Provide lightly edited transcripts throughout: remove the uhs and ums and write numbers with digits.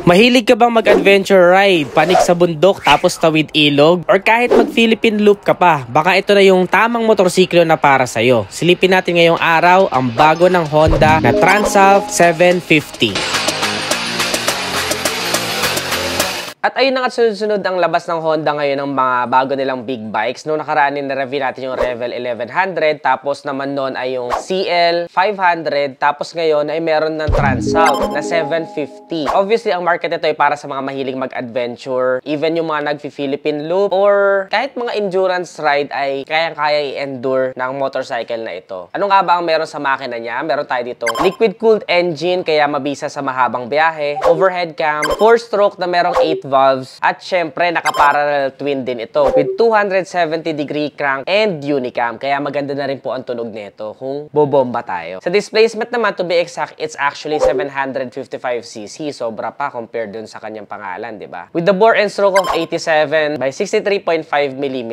Mahilig ka bang mag-adventure ride, panik sa bundok tapos tawid ilog? Or kahit mag-Philippine Loop ka pa, baka ito na yung tamang motorsiklo na para sa'yo. Silipin natin ngayong araw ang bago ng Honda na Transalp 750. At ayun na nga, sunod-sunod ang labas ng Honda ngayon ng mga bago nilang big bikes. Noong nakaraan na-review natin yung Revel 1100, tapos naman noon ay yung CL 500, tapos ngayon ay meron ng Transalp na 750. Obviously, ang market ito ay para sa mga mahilig mag-adventure, even yung mga nag-Philippine Loop, or kahit mga endurance ride ay kayang-kaya i-endure ng motorcycle na ito. Ano nga ba ang meron sa makina niya? Meron tayo ditong liquid-cooled engine, kaya mabisa sa mahabang biyahe, overhead cam, 4-stroke na merong 8 valves, at syempre naka-parallel twin din ito with 270-degree crank and unicam, kaya maganda na rin po ang tunog nito kung bobomba tayo. Sa displacement naman, to be exact, it's actually 755cc, sobra pa compared dun sa kanyang pangalan, di ba? With the bore and stroke of 87 by 63.5 mm.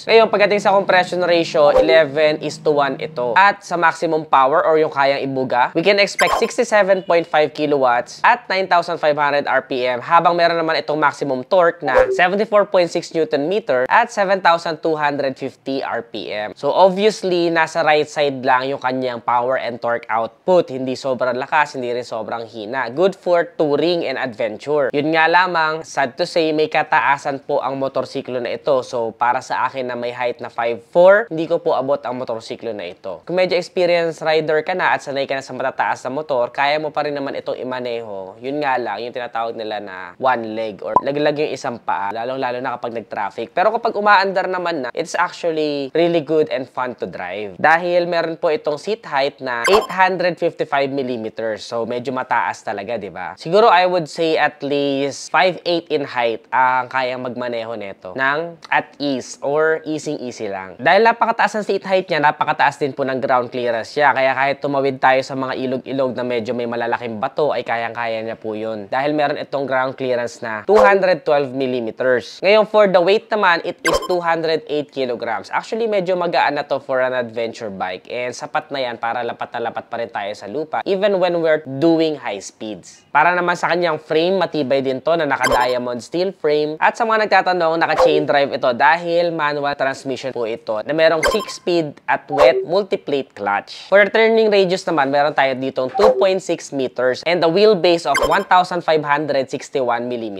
Ngayon, pagdating sa compression ratio, 11:1 ito. At sa maximum power or yung kayang ibuga, we can expect 67.5 kilowatts at 9,500 RPM, habang meron naman itong maximum torque na 74.6 Nm at 7,250 RPM. So obviously, nasa right side lang yung kanyang power and torque output. Hindi sobrang lakas, hindi rin sobrang hina. Good for touring and adventure. Yun nga lamang, sad to say, may kataasan po ang motorsiklo na ito. So para sa akin na may height na 5'4", hindi ko po abot ang motorsiklo na ito. Kung medyo experienced rider ka na at sanay ka na sa matataas na motor, kaya mo pa rin naman itong imaneho. Yun nga lang, yung tinatawag nila na one leg or laglag yung isang paa, lalong-lalo na kapag nag-traffic. Pero kapag umaandar naman na, it's actually really good and fun to drive. Dahil meron po itong seat height na 855 mm. So medyo mataas talaga, di ba? Siguro I would say at least 5'8" in height ang kayang magmaneho nito ng at ease or easy lang. Dahil napakataas ang seat height niya, napakataas din po ng ground clearance siya. Kaya kahit tumawid tayo sa mga ilog-ilog na medyo may malalaking bato, ay kayang-kaya niya po yun. Dahil meron itong ground clearance na 212 mm. Ngayon, for the weight naman, it is 208 kilograms. Actually, medyo magaan na to for an adventure bike. And sapat na yan para lapat na lapat pa rin tayo sa lupa, even when we're doing high speeds. Para naman sa kanyang frame, matibay din to na naka-diamond steel frame. At sa mga nagtatanong, naka-chain drive ito dahil manual transmission po ito na merong 6-speed at wet multi-plate clutch. For the turning radius naman, meron tayo ditong 2.6 meters and a wheelbase of 1,561 mm.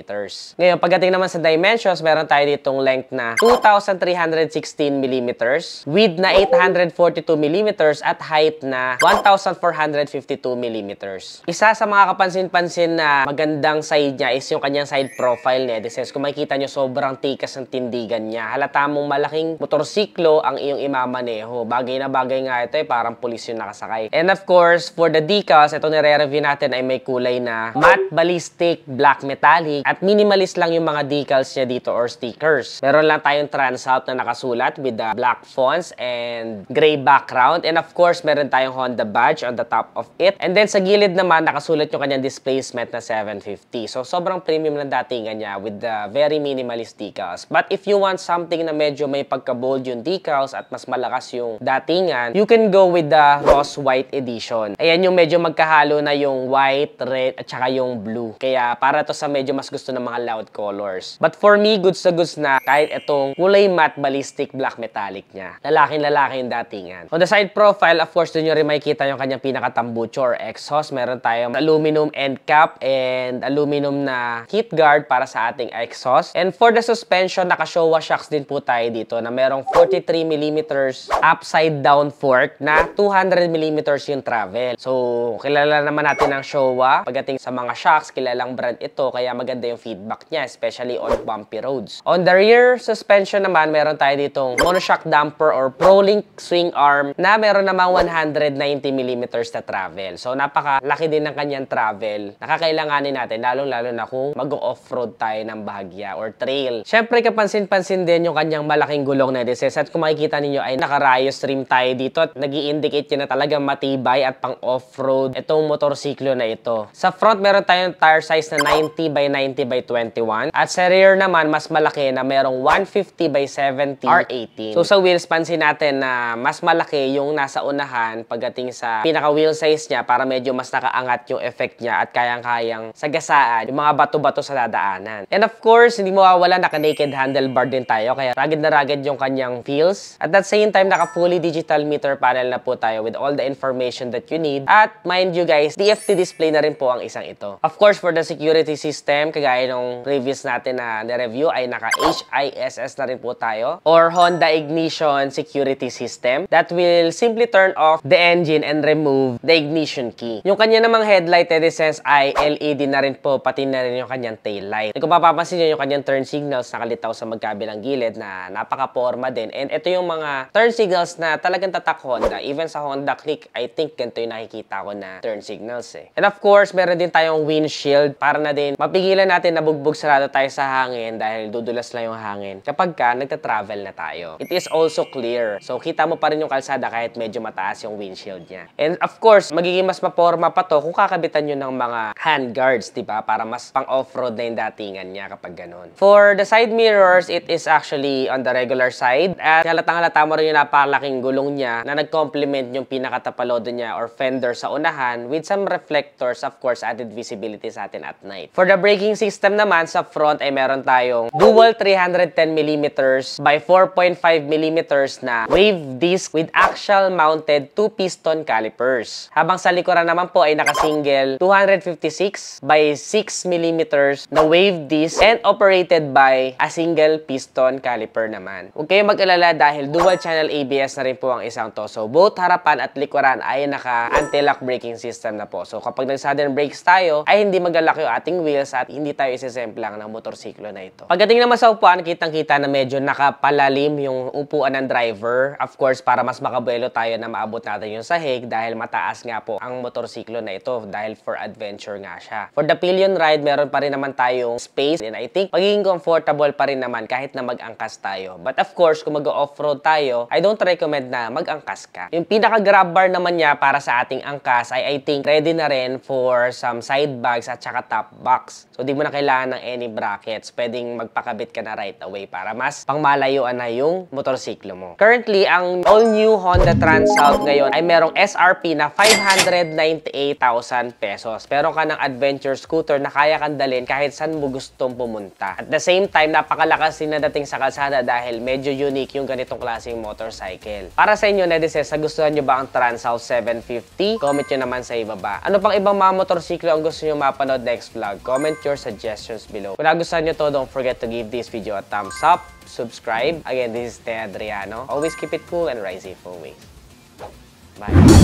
Ngayon, pagdating naman sa dimensions, meron tayo ditong length na 2,316 mm, width na 842 mm, at height na 1,452 mm. Isa sa mga kapansin-pansin na magandang side niya is yung kanyang side profile niya. This is, kung makikita nyo, sobrang tikas ng tindigan niya. Halata mong malaking motorsiklo ang iyong imamaneho. Bagay na bagay nga ito, parang pulis yung nakasakay. And of course, for the decals, ito nire-review natin ay may kulay na matte ballistic black metallic, at minimalist lang yung mga decals niya dito or stickers. Meron lang tayong Transalp na nakasulat with the black fonts and gray background. And of course, meron tayong Honda badge on the top of it. And then sa gilid naman, nakasulat yung kanyang displacement na 750. So sobrang premium lang datingan niya with the very minimalist decals. But if you want something na medyo may pagka-bold yung decals at mas malakas yung datingan, you can go with the Rose White Edition. Ayan yung medyo magkahalo na yung white, red, at saka yung blue. Kaya para to sa medyo mas gusto ng mga loud colors. But for me, goods na goods na kahit itong kulay matte ballistic black metallic niya. Lalaking-lalaki yung datingan. On the side profile, of course, dun nyo rin makikita yung kanyang pinakatambucho or exhaust. Meron tayong aluminum end cap and aluminum na heat guard para sa ating exhaust. And for the suspension, naka-Showa shocks din po tayo dito na merong 43 mm upside down fork na 200 mm yung travel. So, kilala naman natin ang Showa. Pagdating sa mga shocks, kilalang brand ito, kaya maganda yung feedback niya, especially on bumpy roads. On the rear suspension naman, meron tayo ditong monoshock damper or ProLink swing arm na meron namang 190 mm na travel. So, napakalaki din ng kanyang travel. Nakakailanganin natin, lalong-lalo na kung mag-off-road tayo ng bahagya or trail. Syempre, kapansin-pansin din yung kanyang malaking gulong na discs. At kung makikita ninyo ay naka-Rayos trim tayo dito at nag-i-indicate yun na talagang matibay at pang off-road itong motorsiklo na ito. Sa front, meron tayong tire size na 90 by 90 by by 21. At sa rear naman, mas malaki na merong 150 by 70 R18. So sa wheels, pansin natin na mas malaki yung nasa unahan pagdating sa pinaka-wheel size niya para medyo mas nakaangat yung effect niya at kayang-kayang sagasaan yung mga bato-bato sa dadaanan. And of course, hindi mawawala, naka-naked handlebar din tayo kaya rugged na rugged yung kanyang feels. At that same time, naka-fully digital meter panel na po tayo with all the information that you need. At mind you guys, DFT display na rin po ang isang ito. Of course, for the security system, kagaya nung previous natin na review ay naka-HISS na rin po tayo or Honda Ignition Security System that will simply turn off the engine and remove the ignition key. Yung kanya namang headlight sense ay LED na rin po, pati na rin yung kanyang tail light. Kung mapapansin nyo, yung kanyang turn signals nakalitaw sa magkabilang gilid na napaka-porma din. And ito yung mga turn signals na talagang tatak Honda. Even sa Honda Click, I think ganito yung nakikita ko na turn signals eh. And of course, meron din tayong windshield para na din mapigilan natin na bugbog sarado tayo sa hangin dahil dudulas lang yung hangin kapag ka nagta-travel na tayo. It is also clear. So, kita mo pa rin yung kalsada kahit medyo mataas yung windshield niya. And of course, magiging mas maporma pa to kung kakabitan nyo ng mga handguards, diba? Para mas pang off-road na yung datingan niya kapag ganun. For the side mirrors, it is actually on the regular side. At halatang-halata mo rin yung napakalaking gulong niya na nag-complement yung pinakatapalodo niya or fender sa unahan with some reflectors, of course, added visibility sa atin at night. For the braking system naman, sa front ay meron tayong dual 310mm by 4.5mm na wave disc with axial mounted 2-piston calipers. Habang sa likuran naman po ay naka-single 256 by 6mm na wave disc and operated by a single piston caliper naman. Huwag kayong mag-alala dahil dual channel ABS na rin po ang isang to. So both harapan at likuran ay naka-anti-lock braking system na po. So kapag nag-sudden brakes tayo ay hindi mag-lock yung ating wheels at hindi tayo isisemplang ng motorsiklo na ito. Pagdating naman sa upuan, kitang-kita na medyo nakapalalim yung upuan ng driver. Of course, para mas makabuelo tayo na maabot natin yung sahig dahil mataas nga po ang motorsiklo na ito dahil for adventure nga siya. For the pillion ride, meron pa rin naman tayong space and I think magiging comfortable pa rin naman kahit na mag-angkas tayo. But of course, kung mag-off-road tayo, I don't recommend na mag-angkas ka. Yung pinaka-grab bar naman niya para sa ating angkas ay I think ready na rin for some side bags at saka top box. So, di mo na kailangan ng any brackets. Pwedeng magpakabit ka na right away para mas pangmalayuan na yung motorsiklo mo. Currently, ang all-new Honda Transalp ngayon ay merong SRP na 598,000 pesos. Pero ka ng adventure scooter na kaya kang dalhin kahit saan mo gustong pumunta. At the same time, napakalakas din na dating sa kalsada dahil medyo unique yung ganitong klaseng motorcycle. Para sa inyo, netizens, nagustuhan nyo ba ang Transalp 750? Comment nyo naman sa ibaba. Ano pang ibang mga motorsiklo ang gusto nyo mapanood next vlog? Comment your suggestions below. Kung nagustuhan nyo to, don't forget to give this video a thumbs up, subscribe. Again, this is Te Adriano. Always keep it cool and ride safe always. Bye.